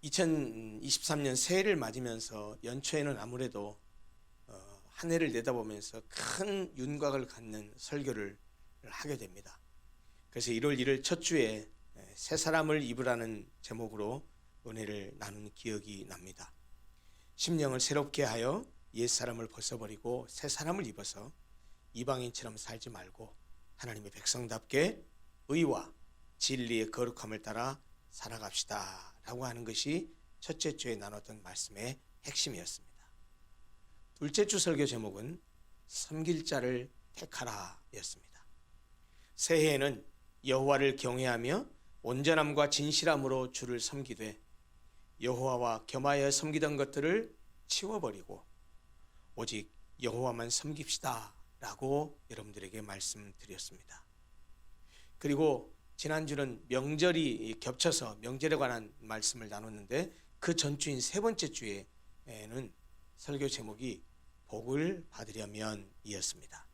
2023년 새해를 맞으면서 연초에는 아무래도 한 해를 내다보면서 큰 윤곽을 갖는 설교를 하게 됩니다. 그래서 1월 1일 첫 주에 새 사람을 입으라는 제목으로 은혜를 나눈 기억이 납니다. 심령을 새롭게 하여 옛사람을 벗어버리고 새 사람을 입어서 이방인처럼 살지 말고 하나님의 백성답게 의와 진리의 거룩함을 따라 살아갑시다 라고 하는 것이 첫째 주에 나눴던 말씀의 핵심이었습니다. 둘째 주 설교 제목은 섬길 자를 택하라 였습니다. 새해에는 여호와를 경외하며 온전함과 진실함으로 주를 섬기되 여호와와 겸하여 섬기던 것들을 치워버리고 오직 여호와만 섬깁시다 라고 여러분들에게 말씀드렸습니다. 그리고 지난주는 명절이 겹쳐서 명절에 관한 말씀을 나눴는데 그 전주인 세 번째 주에는 설교 제목이 복을 받으려면 이었습니다.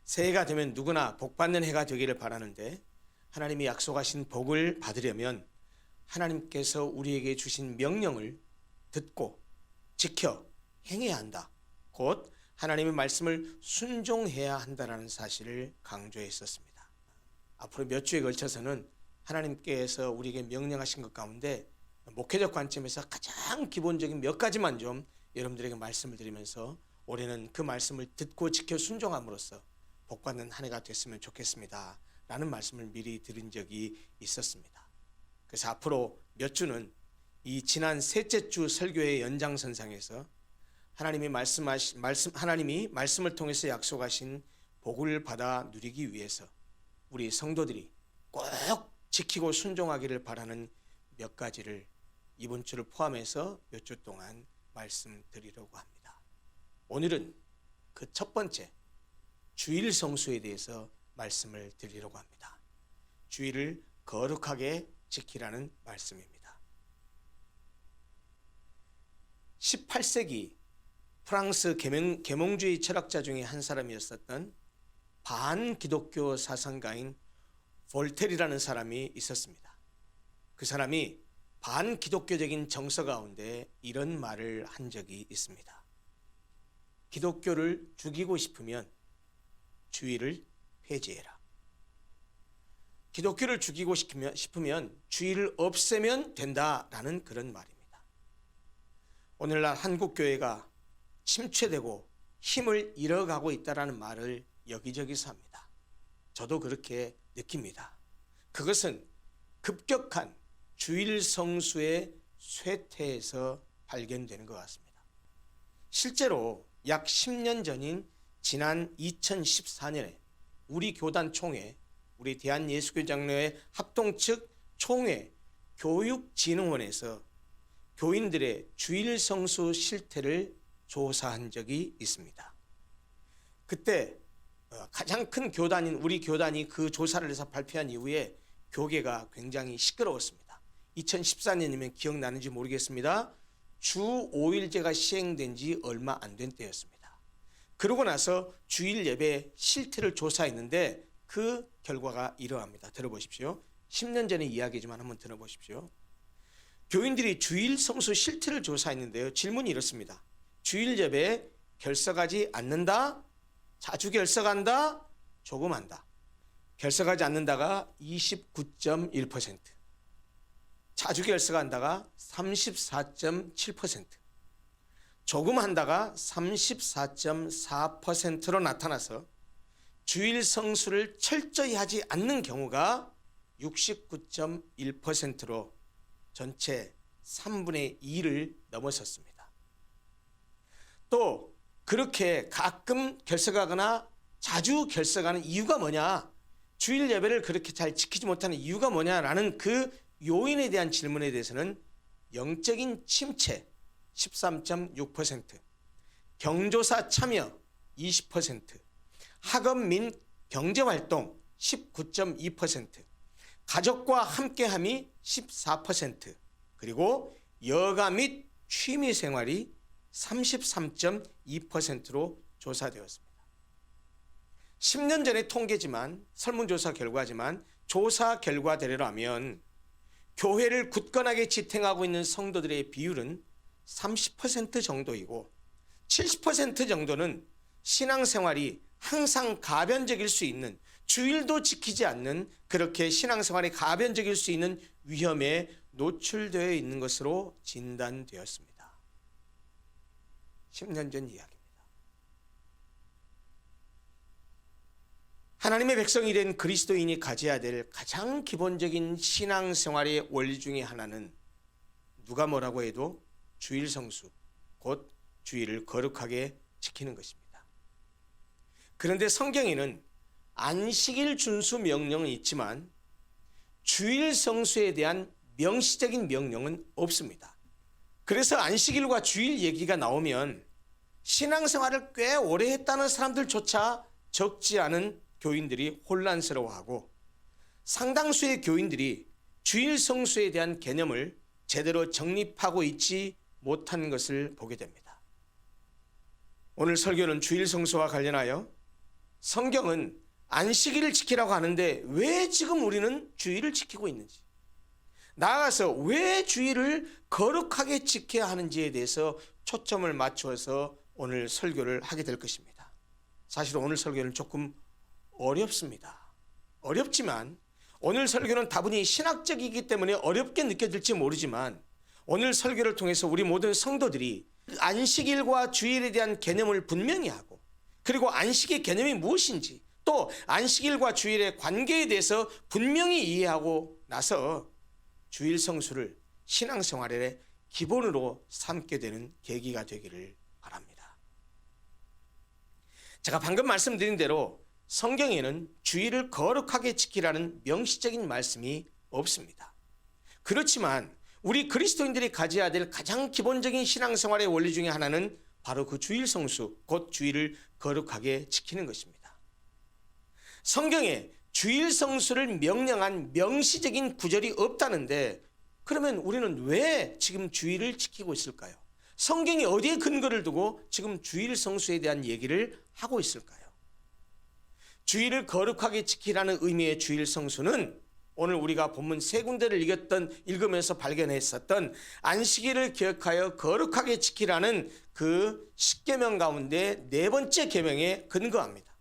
새해가 되면 누구나 복받는 해가 되기를 바라는데 하나님이 약속하신 복을 받으려면 하나님께서 우리에게 주신 명령을 듣고 지켜 행해야 한다. 곧 하나님의 말씀을 순종해야 한다는 사실을 강조했었습니다. 앞으로 몇 주에 걸쳐서는 하나님께서 우리에게 명령하신 것 가운데 목회적 관점에서 가장 기본적인 몇 가지만 좀 여러분들에게 말씀을 드리면서 올해는 그 말씀을 듣고 지켜 순종함으로써 복받는 한 해가 됐으면 좋겠습니다 라는 말씀을 미리 드린 적이 있었습니다. 그래서 앞으로 몇 주는 이 지난 셋째 주 설교의 연장선상에서 하나님이 말씀을 통해서 약속하신 복을 받아 누리기 위해서 우리 성도들이 꼭 지키고 순종하기를 바라는 몇 가지를 이번 주를 포함해서 몇 주 동안 말씀드리려고 합니다. 오늘은 그 첫 번째 주일 성수에 대해서 말씀을 드리려고 합니다. 주일을 거룩하게 지키라는 말씀입니다. 18세기 프랑스 계몽주의 철학자 중에 한 사람이었었던 반기독교 사상가인 볼테르라는 사람이 있었습니다. 그 사람이 반기독교적인 정서 가운데 이런 말을 한 적이 있습니다. 기독교를 죽이고 싶으면 주일을 폐지해라. 기독교를 죽이고 싶으면 주일을 없애면 된다라는 그런 말입니다. 오늘날 한국교회가 침체되고 힘을 잃어가고 있다는 말을 여기저기서 합니다. 저도 그렇게 느낍니다. 그것은 급격한 주일 성수의 쇠퇴에서 발견되는 것 같습니다. 실제로 약 10년 전인 지난 2014년에 우리 교단 총회, 우리 대한예수교장로회 합동 측 총회 교육진흥원에서 교인들의 주일 성수 실태를 조사한 적이 있습니다. 그때 가장 큰 교단인 우리 교단이 그 조사를 해서 발표한 이후에 교계가 굉장히 시끄러웠습니다. 2014년이면 기억나는지 모르겠습니다. 주 5일제가 시행된 지 얼마 안 된 때였습니다. 그러고 나서 주일 예배 실태를 조사했는데 그 결과가 이러합니다. 들어보십시오. 10년 전의 이야기지만 한번 들어보십시오. 교인들이 주일 성수 실태를 조사했는데요. 질문이 이렇습니다. 주일 예배에 결석하지 않는다? 자주 결석한다? 조금 한다. 결석하지 않는다가 29.1%, 자주 결석한다가 34.7%, 조금 한다가 34.4%로 나타나서 주일 성수를 철저히 하지 않는 경우가 69.1%로 전체 3분의 2를 넘어섰습니다. 또 그렇게 가끔 결석하거나 자주 결석하는 이유가 뭐냐, 주일 예배를 그렇게 잘 지키지 못하는 이유가 뭐냐라는 그 요인에 대한 질문에 대해서는 영적인 침체 13.6%, 경조사 참여 20%, 학업 및 경제활동 19.2%, 가족과 함께함이 14%, 그리고 여가 및 취미생활이 33.2%로 조사되었습니다. 10년 전의 통계지만 설문조사 결과지만 조사 결과대로라면 교회를 굳건하게 지탱하고 있는 성도들의 비율은 30% 정도이고 70% 정도는 신앙생활이 항상 가변적일 수 있는, 주일도 지키지 않는, 그렇게 신앙생활이 가변적일 수 있는 위험에 노출되어 있는 것으로 진단되었습니다. 10년 전 이야기입니다. 하나님의 백성이 된 그리스도인이 가져야 될 가장 기본적인 신앙생활의 원리 중에 하나는 누가 뭐라고 해도 주일 성수, 곧 주일을 거룩하게 지키는 것입니다. 그런데 성경에는 안식일 준수 명령은 있지만 주일 성수에 대한 명시적인 명령은 없습니다. 그래서 안식일과 주일 얘기가 나오면 신앙생활을 꽤 오래 했다는 사람들조차 적지 않은 교인들이 혼란스러워하고 상당수의 교인들이 주일 성수에 대한 개념을 제대로 정립하고 있지 못한 것을 보게 됩니다. 오늘 설교는 주일 성수와 관련하여 성경은 안식일을 지키라고 하는데 왜 지금 우리는 주일을 지키고 있는지, 나아가서 왜 주일을 거룩하게 지켜야 하는지에 대해서 초점을 맞춰서 오늘 설교를 하게 될 것입니다. 사실 오늘 설교는 조금 어렵습니다. 어렵지만 오늘 설교는 다분히 신학적이기 때문에 어렵게 느껴질지 모르지만 오늘 설교를 통해서 우리 모든 성도들이 안식일과 주일에 대한 개념을 분명히 하고, 그리고 안식의 개념이 무엇인지, 또 안식일과 주일의 관계에 대해서 분명히 이해하고 나서 주일 성수를 신앙생활의 기본으로 삼게 되는 계기가 되기를 바랍니다. 제가 방금 말씀드린 대로 성경에는 주일을 거룩하게 지키라는 명시적인 말씀이 없습니다. 그렇지만 우리 그리스도인들이 가져야 될 가장 기본적인 신앙생활의 원리 중에 하나는 바로 그 주일 성수, 곧 주일을 거룩하게 지키는 것입니다. 성경에 주일 성수를 명령한 명시적인 구절이 없다는데 그러면 우리는 왜 지금 주일을 지키고 있을까요? 성경이 어디에 근거를 두고 지금 주일 성수에 대한 얘기를 하고 있을까요? 주일을 거룩하게 지키라는 의미의 주일 성수는 오늘 우리가 본문 세 군데를 읽으면서 발견했었던 안식일을 기억하여 거룩하게 지키라는 그 10계명 가운데 네 번째 계명에 근거합니다.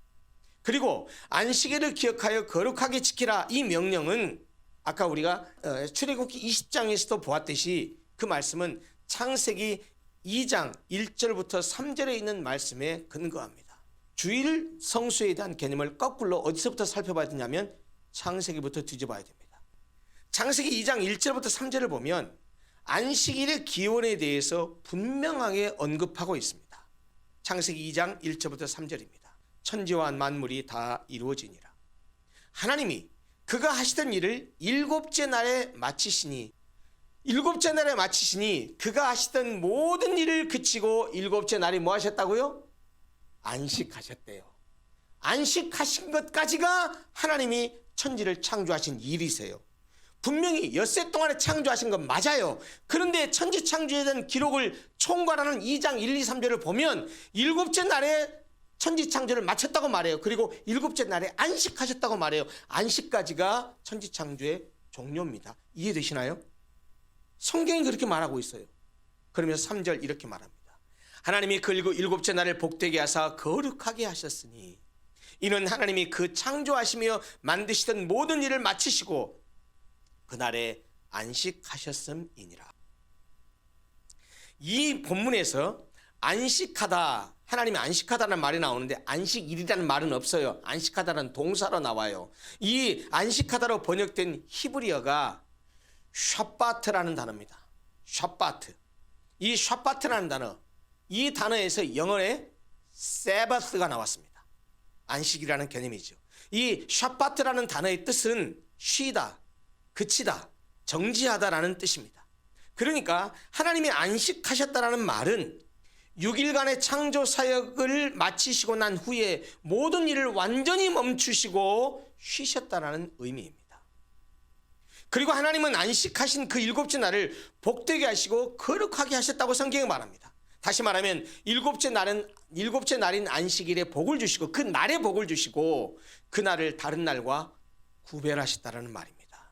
그리고 안식일을 기억하여 거룩하게 지키라, 이 명령은 아까 우리가 출애굽기 20장에서도 보았듯이 그 말씀은 창세기 2장 1절부터 3절에 있는 말씀에 근거합니다. 주일 성수에 대한 개념을 거꾸로 어디서부터 살펴봐야 되냐면 창세기부터 뒤져봐야 됩니다. 창세기 2장 1절부터 3절을 보면 안식일의 기원에 대해서 분명하게 언급하고 있습니다. 창세기 2장 1절부터 3절입니다. 천지와 만물이 다 이루어지니라. 하나님이 그가 하시던 일을 일곱째 날에 마치시니, 일곱째 날에 마치시니 그가 하시던 모든 일을 그치고 일곱째 날에 뭐 하셨다고요? 안식하셨대요. 안식하신 것까지가 하나님이 천지를 창조하신 일이세요. 분명히 엿새 동안에 창조하신 건 맞아요. 그런데 천지 창조에 대한 기록을 총괄하는 2장 1, 2, 3절을 보면 일곱째 날에 천지 창조를 마쳤다고 말해요. 그리고 일곱째 날에 안식하셨다고 말해요. 안식까지가 천지 창조의 종료입니다. 이해되시나요? 성경이 그렇게 말하고 있어요. 그러면서 3절 이렇게 말합니다. 하나님이 그 일곱째 날을 복되게 하사 거룩하게 하셨으니 이는 하나님이 그 창조하시며 만드시던 모든 일을 마치시고 그날에 안식하셨음이니라. 이 본문에서 안식하다, 하나님이 안식하다는 말이 나오는데 안식일이라는 말은 없어요. 안식하다는 동사로 나와요. 이 안식하다로 번역된 히브리어가 샤바트라는 단어입니다. 샤바트. 이 샤바트라는 단어, 이 단어에서 영어의 세바스가 나왔습니다. 안식이라는 개념이죠. 이 샤바트라는 단어의 뜻은 쉬다, 그치다, 정지하다라는 뜻입니다. 그러니까 하나님이 안식하셨다라는 말은 6일간의 창조 사역을 마치시고 난 후에 모든 일을 완전히 멈추시고 쉬셨다라는 의미입니다. 그리고 하나님은 안식하신 그 일곱째 날을 복되게 하시고 거룩하게 하셨다고 성경에 말합니다. 다시 말하면 일곱째 날인 안식일에 복을 주시고 그 날에 복을 주시고 그 날을 다른 날과 구별하셨다라는 말입니다.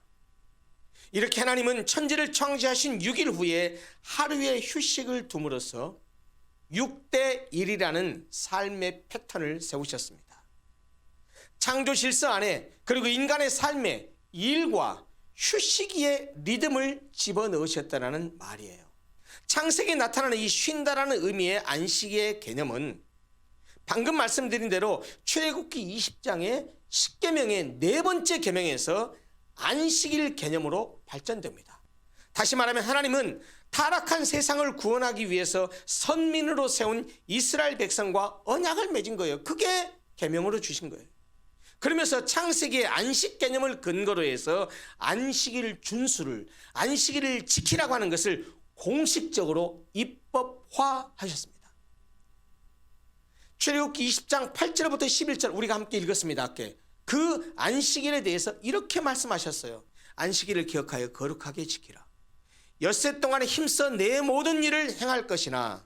이렇게 하나님은 천지를 창조하신 6일 후에 하루의 휴식을 둠으로써 6대 1이라는 삶의 패턴을 세우셨습니다. 창조 질서 안에 그리고 인간의 삶에 일과 휴식의 리듬을 집어넣으셨다는 말이에요. 창세기에 나타나는 이 쉰다라는 의미의 안식의 개념은 방금 말씀드린 대로 출애굽기 20장의 10계명의 네 번째 계명에서 안식일 개념으로 발전됩니다. 다시 말하면 하나님은 타락한 세상을 구원하기 위해서 선민으로 세운 이스라엘 백성과 언약을 맺은 거예요. 그게 계명으로 주신 거예요. 그러면서 창세기의 안식 개념을 근거로 해서 안식일 준수를, 안식일을 지키라고 하는 것을 공식적으로 입법화하셨습니다. 출애굽기 20장 8절부터 11절 우리가 함께 읽었습니다. 함께. 그 안식일에 대해서 이렇게 말씀하셨어요. 안식일을 기억하여 거룩하게 지키라. 엿새 동안에 힘써 내 모든 일을 행할 것이나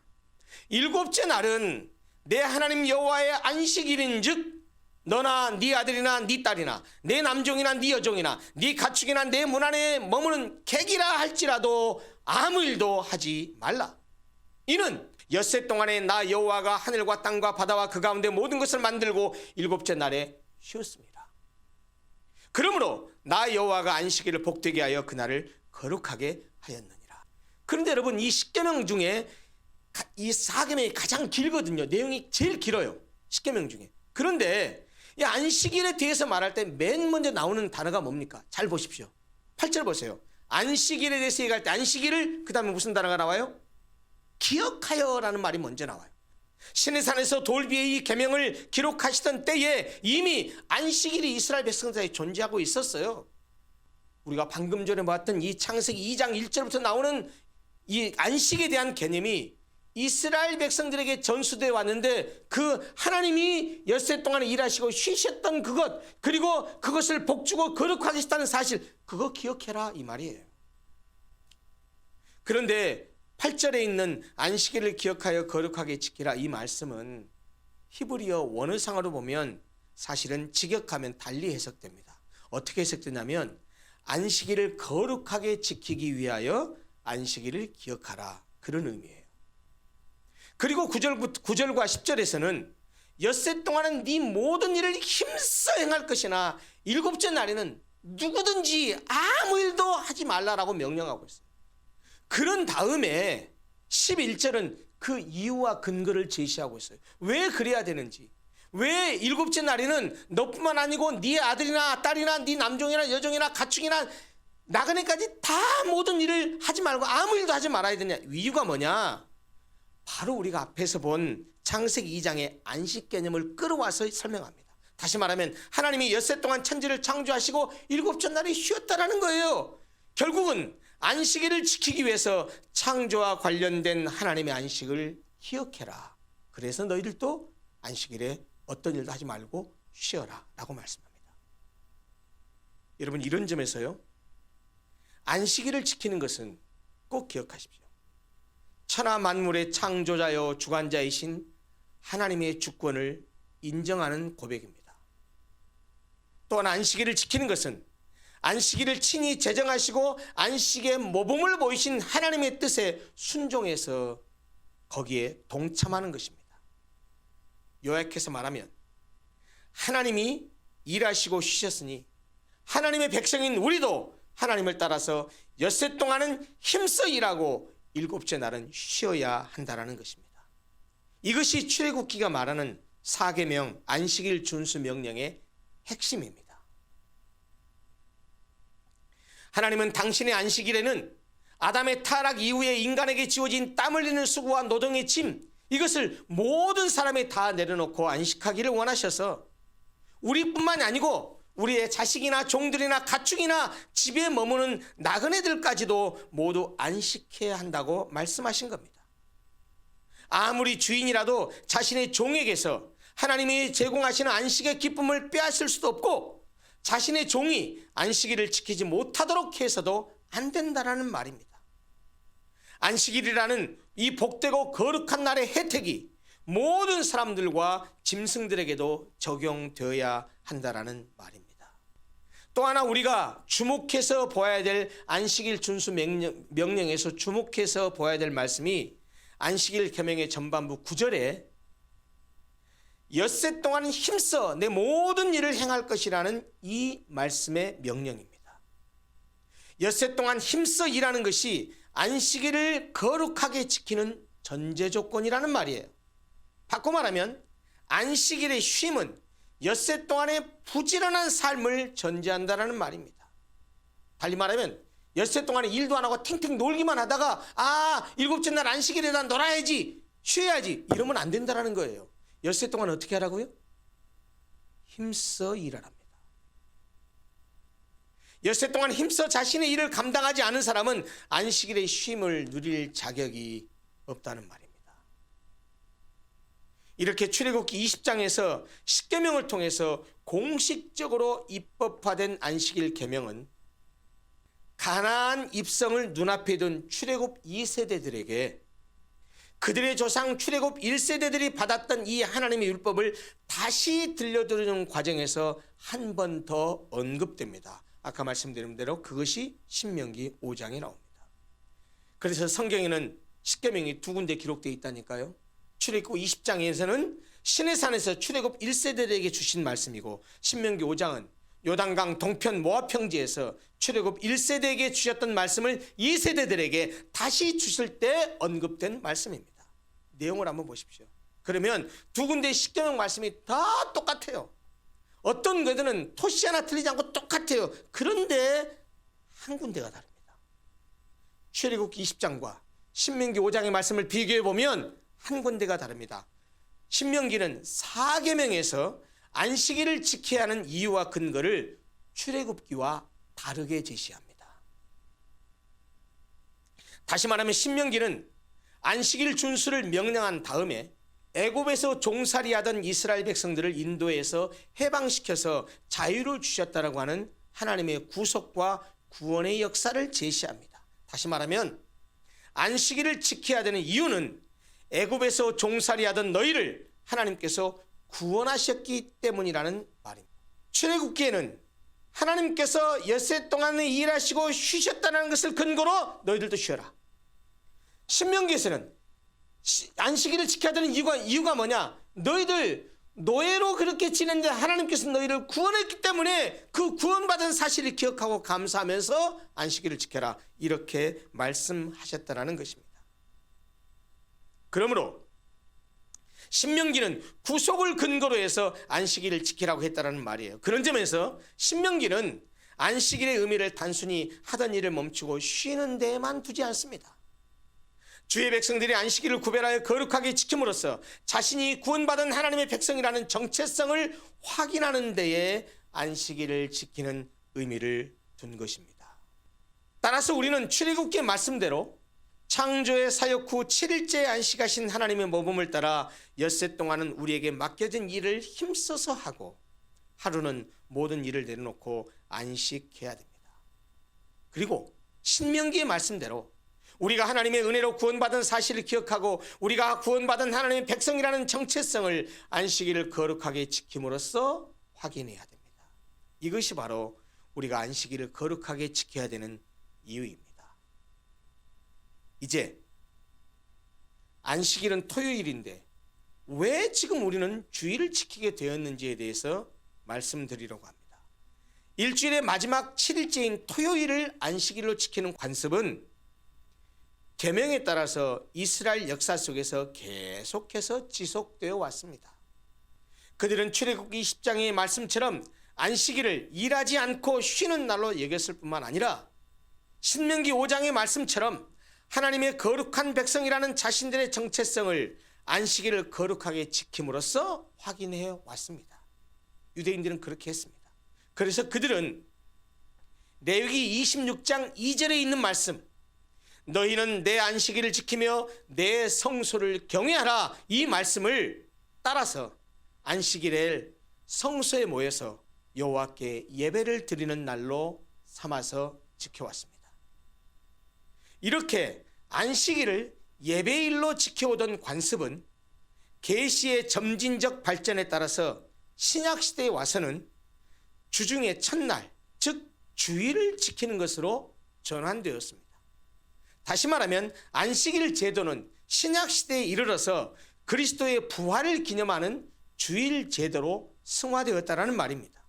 일곱째 날은 내 하나님 여호와의 안식일인즉 너나 네 아들이나 네 딸이나 내 남종이나 네 여종이나 네 가축이나 내 문 안에 머무는 객이라 할지라도 아무 일도 하지 말라. 이는 엿새 동안에 나 여호와가 하늘과 땅과 바다와 그 가운데 모든 것을 만들고 일곱째 날에 쉬었습니다. 그러므로 나 여호와가 안식일을 복되게 하여 그날을 거룩하게 하였느니라. 그런데 여러분, 이 10계명 중에 이 4계명이 가장 길거든요. 내용이 제일 길어요. 10계명 중에. 그런데 이 안식일에 대해서 말할 때 맨 먼저 나오는 단어가 뭡니까? 잘 보십시오. 8절 보세요. 안식일에 대해서 얘기할 때 안식일을 그 다음에 무슨 단어가 나와요? 기억하여라는 말이 먼저 나와요. 시내산에서 돌 위에 이 계명을 기록하시던 때에 이미 안식일이 이스라엘 백성 사이에 존재하고 있었어요. 우리가 방금 전에 봤던 이 창세기 2장 1절부터 나오는 이 안식에 대한 개념이 이스라엘 백성들에게 전수되어 왔는데 그 하나님이 엿새 동안에 일하시고 쉬셨던 그것, 그리고 그것을 복주고 거룩하게 하셨다는 사실, 그거 기억해라 이 말이에요. 그런데 8절에 있는 안식일을 기억하여 거룩하게 지키라 이 말씀은 히브리어 원어상으로 보면 사실은 직역하면 달리 해석됩니다. 어떻게 해석되냐면 안식일을 거룩하게 지키기 위하여 안식일을 기억하라, 그런 의미예요. 그리고 9절과 10절에서는 엿새 동안은 네 모든 일을 힘써 행할 것이나 일곱째 날에는 누구든지 아무 일도 하지 말라라고 명령하고 있어요. 그런 다음에 11절은 그 이유와 근거를 제시하고 있어요. 왜 그래야 되는지, 왜 일곱째 날에는 너뿐만 아니고 네 아들이나 딸이나 네 남종이나 여종이나 가축이나 나그네까지 다 모든 일을 하지 말고 아무 일도 하지 말아야 되냐. 이유가 뭐냐? 바로 우리가 앞에서 본 창세기 2장의 안식 개념을 끌어와서 설명합니다. 다시 말하면 하나님이 엿새 동안 천지를 창조하시고 일곱째 날에 쉬었다라는 거예요. 결국은 안식일을 지키기 위해서 창조와 관련된 하나님의 안식을 기억해라. 그래서 너희들도 안식일에 어떤 일도 하지 말고 쉬어라 라고 말씀합니다. 여러분, 이런 점에서요, 안식일을 지키는 것은 꼭 기억하십시오. 천하 만물의 창조자여 주관자이신 하나님의 주권을 인정하는 고백입니다. 또한 안식일을 지키는 것은 안식일을 친히 제정하시고 안식의 모범을 보이신 하나님의 뜻에 순종해서 거기에 동참하는 것입니다. 요약해서 말하면 하나님이 일하시고 쉬셨으니 하나님의 백성인 우리도 하나님을 따라서 엿새 동안은 힘써 일하고 일곱째 날은 쉬어야 한다는 것입니다. 이것이 출애굽기가 말하는 4계명 안식일 준수 명령의 핵심입니다. 하나님은 당신의 안식일에는 아담의 타락 이후에 인간에게 지워진 땀 흘리는 수고와 노동의 짐, 이것을 모든 사람이 다 내려놓고 안식하기를 원하셔서 우리뿐만이 아니고 우리의 자식이나 종들이나 가축이나 집에 머무는 나그네들까지도 모두 안식해야 한다고 말씀하신 겁니다. 아무리 주인이라도 자신의 종에게서 하나님이 제공하시는 안식의 기쁨을 빼앗을 수도 없고 자신의 종이 안식일을 지키지 못하도록 해서도 안 된다는 말입니다. 안식일이라는 이 복되고 거룩한 날의 혜택이 모든 사람들과 짐승들에게도 적용되어야 한다는 말입니다. 또 하나 우리가 주목해서 보아야 될 안식일 준수 명령에서 주목해서 보아야 될 말씀이 안식일 계명의 전반부 9절에 엿새 동안 힘써 내 모든 일을 행할 것이라는 이 말씀의 명령입니다. 엿새 동안 힘써 일하는 것이 안식일을 거룩하게 지키는 전제 조건이라는 말이에요. 바꿔 말하면 안식일의 쉼은 엿새 동안의 부지런한 삶을 전제한다는 말입니다. 달리 말하면 엿새 동안에 일도 안 하고 탱탱 놀기만 하다가 일곱째 날 안식일에다 놀아야지, 쉬어야지 이러면 안 된다는 거예요. 엿새 동안 어떻게 하라고요? 힘써 일하랍니다. 엿새 동안 힘써 자신의 일을 감당하지 않은 사람은 안식일의 쉼을 누릴 자격이 없다는 말입니다. 이렇게 출애굽기 20장에서 십계명을 통해서 공식적으로 입법화된 안식일 계명은 가나안 입성을 눈앞에 둔 출애굽 2세대들에게 그들의 조상 출애굽 1세대들이 받았던 이 하나님의 율법을 다시 들려드리는 과정에서 한 번 더 언급됩니다. 아까 말씀드린 대로 그것이 신명기 5장에 나옵니다. 그래서 성경에는 십계명이 두 군데 기록되어 있다니까요. 출애굽 20장에서는 시내산에서 출애굽 1세대들에게 주신 말씀이고 신명기 5장은 요단강 동편 모압 평지에서 출애굽 1세대에게 주셨던 말씀을 2세대들에게 다시 주실 때 언급된 말씀입니다. 내용을 한번 보십시오. 그러면 두 군데의 십계명 말씀이 다 똑같아요. 어떤 것들은 토시 하나 틀리지 않고 똑같아요. 그런데 한 군데가 다릅니다. 출애굽기 20장과 신명기 5장의 말씀을 비교해 보면 한 군데가 다릅니다. 신명기는 4계명에서 안식일을 지켜야 하는 이유와 근거를 출애굽기와 다르게 제시합니다. 다시 말하면 신명기는 안식일 준수를 명령한 다음에 애굽에서 종살이하던 이스라엘 백성들을 인도해서 해방시켜서 자유를 주셨다라고 하는 하나님의 구속과 구원의 역사를 제시합니다. 다시 말하면 안식일을 지켜야 되는 이유는 애굽에서 종살이하던 너희를 하나님께서 구원하셨기 때문이라는 말입니다. 출애굽기에는 하나님께서 엿새 동안에 일하시고 쉬셨다는 것을 근거로 너희들도 쉬어라. 신명기에서는 안식일을 지켜야 되는 이유가 뭐냐? 너희들 노예로 그렇게 지냈는데 하나님께서 너희를 구원했기 때문에 그 구원받은 사실을 기억하고 감사하면서 안식일을 지켜라. 이렇게 말씀하셨다는 것입니다. 그러므로 신명기는 구속을 근거로 해서 안식일을 지키라고 했다는 말이에요. 그런 점에서 신명기는 안식일의 의미를 단순히 하던 일을 멈추고 쉬는 데에만 두지 않습니다. 주의 백성들이 안식일을 구별하여 거룩하게 지킴으로써 자신이 구원받은 하나님의 백성이라는 정체성을 확인하는 데에 안식일을 지키는 의미를 둔 것입니다. 따라서 우리는 출애굽기의 말씀대로 창조의 사역 후 7일째에 안식하신 하나님의 모범을 따라 엿새 동안은 우리에게 맡겨진 일을 힘써서 하고 하루는 모든 일을 내려놓고 안식해야 됩니다. 그리고 신명기의 말씀대로 우리가 하나님의 은혜로 구원받은 사실을 기억하고 우리가 구원받은 하나님의 백성이라는 정체성을 안식일을 거룩하게 지킴으로써 확인해야 됩니다. 이것이 바로 우리가 안식일을 거룩하게 지켜야 되는 이유입니다. 이제 안식일은 토요일인데 왜 지금 우리는 주일을 지키게 되었는지에 대해서 말씀드리려고 합니다. 일주일의 마지막 7일째인 토요일을 안식일로 지키는 관습은 계명에 따라서 이스라엘 역사 속에서 계속해서 지속되어 왔습니다. 그들은 출애굽기 10장의 말씀처럼 안식일을 일하지 않고 쉬는 날로 여겼을 뿐만 아니라 신명기 5장의 말씀처럼 하나님의 거룩한 백성이라는 자신들의 정체성을 안식일을 거룩하게 지킴으로써 확인해 왔습니다. 유대인들은 그렇게 했습니다. 그래서 그들은 레위기 26장 2절에 있는 말씀, 너희는 내 안식일을 지키며 내 성소를 경외하라, 이 말씀을 따라서 안식일에 성소에 모여서 여호와께 예배를 드리는 날로 삼아서 지켜왔습니다. 이렇게 안식일을 예배일로 지켜오던 관습은 계시의 점진적 발전에 따라서 신약시대에 와서는 주중의 첫날 즉 주일을 지키는 것으로 전환되었습니다. 다시 말하면 안식일 제도는 신약 시대에 이르러서 그리스도의 부활을 기념하는 주일 제도로 승화되었다는 말입니다.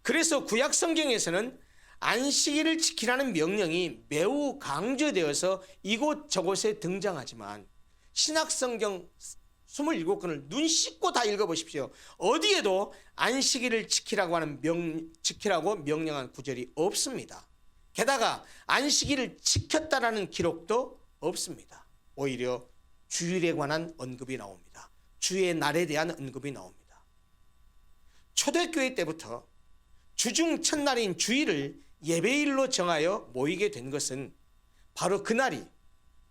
그래서 구약 성경에서는 안식일을 지키라는 명령이 매우 강조되어서 이곳저곳에 등장하지만 신약 성경 27권을 눈 씻고 다 읽어보십시오. 어디에도 안식일을 지키라고 명령한 구절이 없습니다. 게다가 안식일을 지켰다라는 기록도 없습니다. 오히려 주일에 관한 언급이 나옵니다. 주의 날에 대한 언급이 나옵니다. 초대교회 때부터 주중 첫날인 주일을 예배일로 정하여 모이게 된 것은 바로 그날이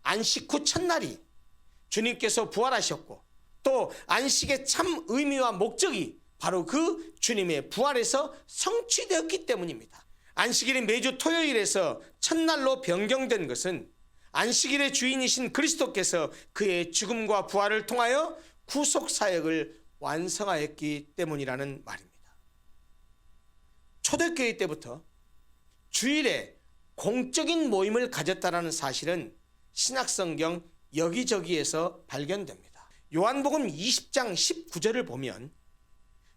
안식 후 첫날이 주님께서 부활하셨고 또 안식의 참 의미와 목적이 바로 그 주님의 부활에서 성취되었기 때문입니다. 안식일이 매주 토요일에서 첫날로 변경된 것은 안식일의 주인이신 그리스도께서 그의 죽음과 부활을 통하여 구속사역을 완성하였기 때문이라는 말입니다. 초대교회 때부터 주일에 공적인 모임을 가졌다는 사실은 신약성경 여기저기에서 발견됩니다. 요한복음 20장 19절을 보면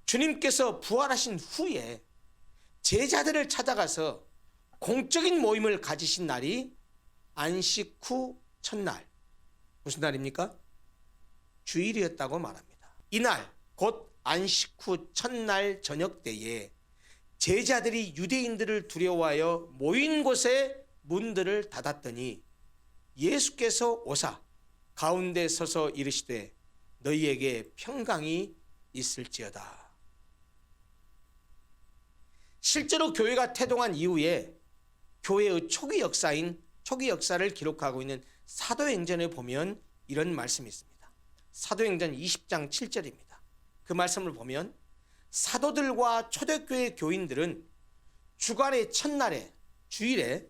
주님께서 부활하신 후에 제자들을 찾아가서 공적인 모임을 가지신 날이 안식 후 첫날, 무슨 날입니까? 주일이었다고 말합니다. 이날 곧 안식 후 첫날 저녁 때에 제자들이 유대인들을 두려워하여 모인 곳에 문들을 닫았더니 예수께서 오사 가운데 서서 이르시되 너희에게 평강이 있을지어다. 실제로 교회가 태동한 이후에 교회의 초기 역사를 기록하고 있는 사도행전에 보면 이런 말씀이 있습니다. 사도행전 20장 7절입니다. 그 말씀을 보면 사도들과 초대교회 교인들은 주간의 첫날에 주일에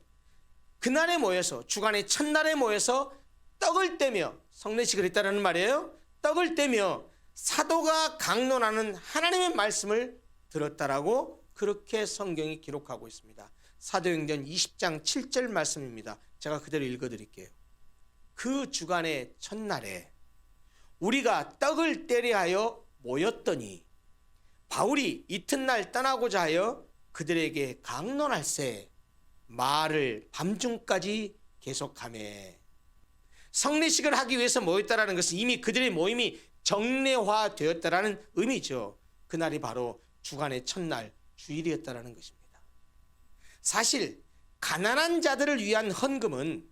그날에 모여서 주간의 첫날에 모여서 떡을 떼며 성례식을 했다는 말이에요. 떡을 떼며 사도가 강론하는 하나님의 말씀을 들었다라고 그렇게 성경이 기록하고 있습니다. 사도행전 20장 7절 말씀입니다. 제가 그대로 읽어드릴게요. 그 주간의 첫날에 우리가 떡을 떼려 하여 모였더니 바울이 이튿날 떠나고자 하여 그들에게 강론할세 말을 밤중까지 계속하며 성례식을 하기 위해서 모였다라는 것은 이미 그들의 모임이 정례화되었다라는 의미죠. 그날이 바로 주간의 첫날 주일이었다라는 것입니다. 사실 가난한 자들을 위한 헌금은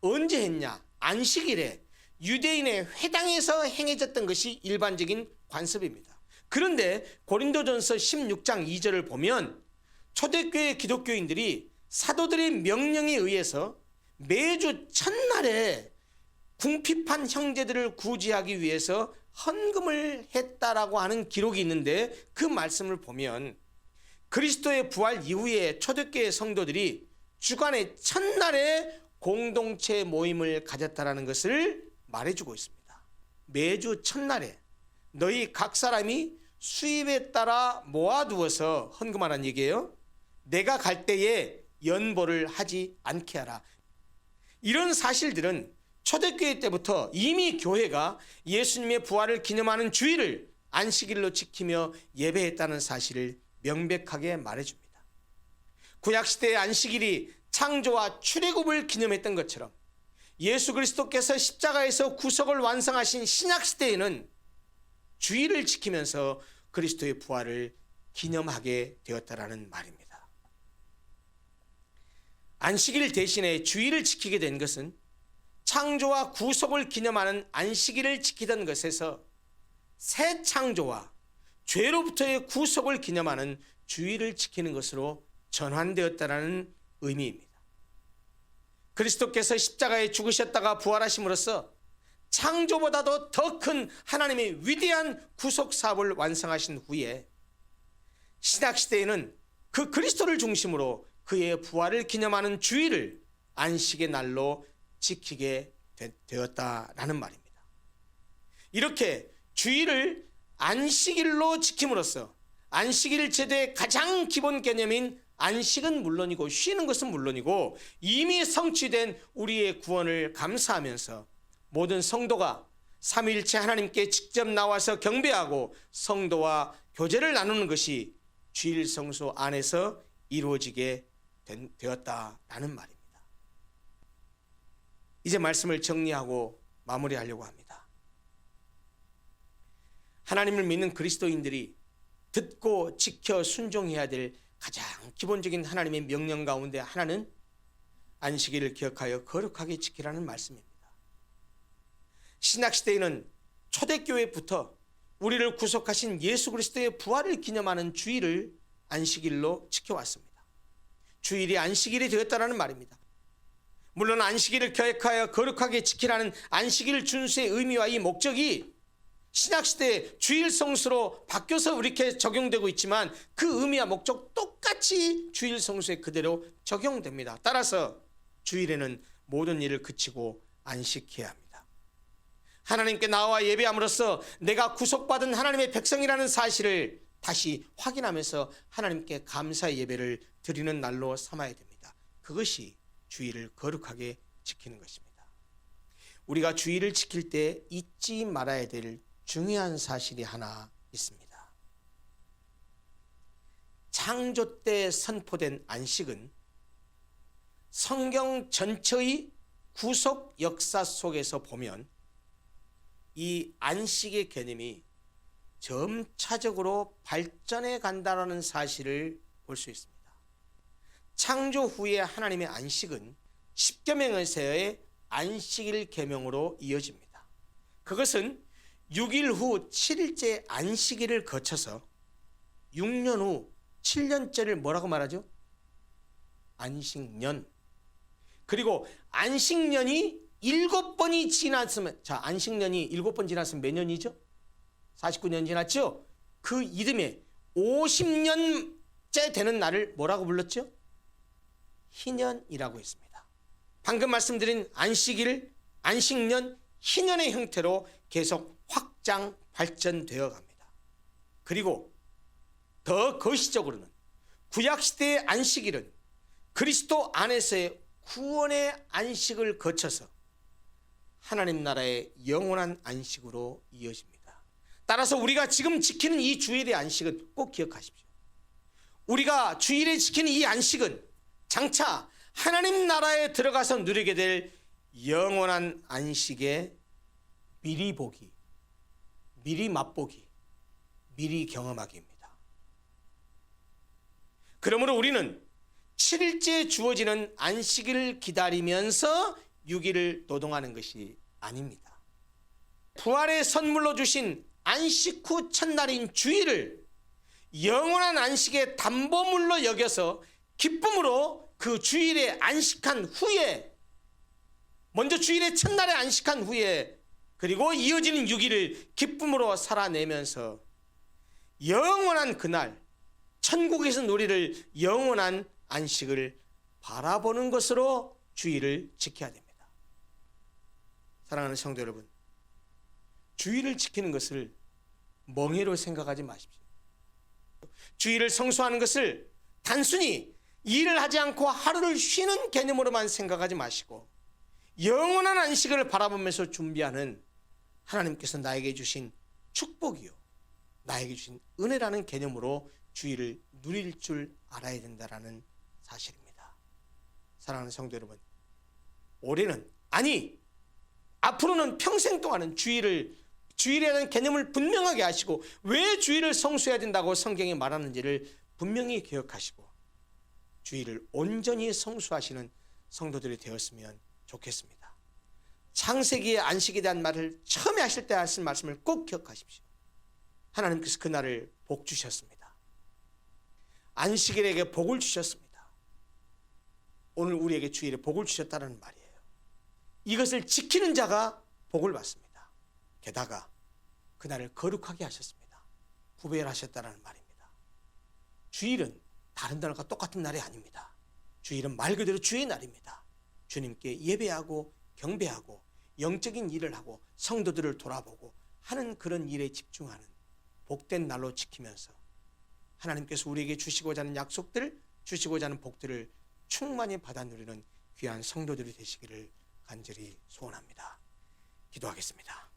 언제 했냐? 안식일에 유대인의 회당에서 행해졌던 것이 일반적인 관습입니다. 그런데 고린도전서 16장 2절을 보면 초대교회 기독교인들이 사도들의 명령에 의해서 매주 첫날에 궁핍한 형제들을 구제하기 위해서 헌금을 했다라고 하는 기록이 있는데 그 말씀을 보면 그리스도의 부활 이후에 초대교회 성도들이 주간의 첫날에 공동체 모임을 가졌다라는 것을 말해주고 있습니다. 매주 첫날에 너희 각 사람이 수입에 따라 모아두어서 헌금하라는 얘기예요. 내가 갈 때에 연보를 하지 않게 하라. 이런 사실들은 초대교회 때부터 이미 교회가 예수님의 부활을 기념하는 주일을 안식일로 지키며 예배했다는 사실을 명백하게 말해줍니다. 구약시대의 안식일이 창조와 출애굽을 기념했던 것처럼 예수 그리스도께서 십자가에서 구속을 완성하신 신약시대에는 주일을 지키면서 그리스도의 부활을 기념하게 되었다라는 말입니다. 안식일 대신에 주일을 지키게 된 것은 창조와 구속을 기념하는 안식일을 지키던 것에서 새 창조와 죄로부터의 구속을 기념하는 주일을 지키는 것으로 전환되었다라는 의미입니다. 그리스도께서 십자가에 죽으셨다가 부활하심으로써 창조보다도 더 큰 하나님의 위대한 구속 사업을 완성하신 후에 신약시대에는 그 그리스도를 중심으로 그의 부활을 기념하는 주일을 안식의 날로 지키게 되었다라는 말입니다. 이렇게 주일을 안식일로 지킴으로써 안식일 제도의 가장 기본 개념인 안식은 물론이고 쉬는 것은 물론이고 이미 성취된 우리의 구원을 감사하면서 모든 성도가 삼위일체 하나님께 직접 나와서 경배하고 성도와 교제를 나누는 것이 주일 성수 안에서 이루어지게 되었다라는 말입니다. 이제 말씀을 정리하고 마무리하려고 합니다. 하나님을 믿는 그리스도인들이 듣고 지켜 순종해야 될 가장 기본적인 하나님의 명령 가운데 하나는 안식일을 기억하여 거룩하게 지키라는 말씀입니다. 신약시대에는 초대교회부터 우리를 구속하신 예수 그리스도의 부활을 기념하는 주일을 안식일로 지켜왔습니다. 주일이 안식일이 되었다는 말입니다. 물론 안식일을 기억하여 거룩하게 지키라는 안식일 준수의 의미와 이 목적이 신약시대의 주일 성수로 바뀌어서 이렇게 적용되고 있지만 그 의미와 목적 똑같이 주일 성수에 그대로 적용됩니다. 따라서 주일에는 모든 일을 그치고 안식해야 합니다. 하나님께 나와 예배함으로써 내가 구속받은 하나님의 백성이라는 사실을 다시 확인하면서 하나님께 감사의 예배를 드리는 날로 삼아야 됩니다. 그것이 주일을 거룩하게 지키는 것입니다. 우리가 주일을 지킬 때 잊지 말아야 될 중요한 사실이 하나 있습니다. 창조 때 선포된 안식은 성경 전체의 구속 역사 속에서 보면 이 안식의 개념이 점차적으로 발전해 간다는 사실을 볼 수 있습니다. 창조 후에 하나님의 안식은 십계명에서의 안식일 계명으로 이어집니다. 그것은 6일 후 7일째 안식일을 거쳐서 6년 후 7년째를 뭐라고 말하죠? 안식년. 그리고 안식년이 7번이 지났으면, 자, 안식년이 7번 지났으면 몇 년이죠? 49년 지났죠? 그 이듬해 50년째 되는 날을 뭐라고 불렀죠? 희년이라고 했습니다. 방금 말씀드린 안식일, 안식년, 희년의 형태로 계속 확장, 발전되어 갑니다. 그리고 더 거시적으로는 구약시대의 안식일은 그리스도 안에서의 구원의 안식을 거쳐서 하나님 나라의 영원한 안식으로 이어집니다. 따라서 우리가 지금 지키는 이 주일의 안식은 꼭 기억하십시오. 우리가 주일에 지키는 이 안식은 장차 하나님 나라에 들어가서 누리게 될 영원한 안식의 미리 보기, 미리 맛보기, 미리 경험하기입니다. 그러므로 우리는 7일째 주어지는 안식일을 기다리면서 6일을 노동하는 것이 아닙니다. 부활의 선물로 주신 안식 후 첫날인 주일을 영원한 안식의 담보물로 여겨서 기쁨으로 그 주일에 안식한 후에, 먼저 주일의 첫날에 안식한 후에 그리고 이어지는 6일을 기쁨으로 살아내면서 영원한 그날 천국에서 누리를 영원한 안식을 바라보는 것으로 주일을 지켜야 됩니다. 사랑하는 성도 여러분, 주일을 지키는 것을 멍해로 생각하지 마십시오. 주일을 성수하는 것을 단순히 일을 하지 않고 하루를 쉬는 개념으로만 생각하지 마시고 영원한 안식을 바라보면서 준비하는 하나님께서 나에게 주신 축복이요, 나에게 주신 은혜라는 개념으로 주일을 누릴 줄 알아야 된다는 사실입니다. 사랑하는 성도 여러분, 올해는, 아니 앞으로는 평생 동안은 주일이라는 개념을 분명하게 하시고 왜 주일을 성수해야 된다고 성경에 말하는지를 분명히 기억하시고 주일을 온전히 성수하시는 성도들이 되었으면 좋겠습니다. 창세기의 안식에 대한 말을 처음에 하실 때 하신 말씀을 꼭 기억하십시오. 하나님께서 그날을 복 주셨습니다. 안식일에게 복을 주셨습니다. 오늘 우리에게 주일에 복을 주셨다는 말이에요. 이것을 지키는 자가 복을 받습니다. 게다가 그날을 거룩하게 하셨습니다. 구별하셨다는 말입니다. 주일은 다른 날과 똑같은 날이 아닙니다. 주일은 말 그대로 주의 날입니다. 주님께 예배하고 경배하고 영적인 일을 하고 성도들을 돌아보고 하는 그런 일에 집중하는 복된 날로 지키면서 하나님께서 우리에게 주시고자 하는 약속들을 주시고자 하는 복들을 충만히 받아 누리는 귀한 성도들이 되시기를 간절히 소원합니다. 기도하겠습니다.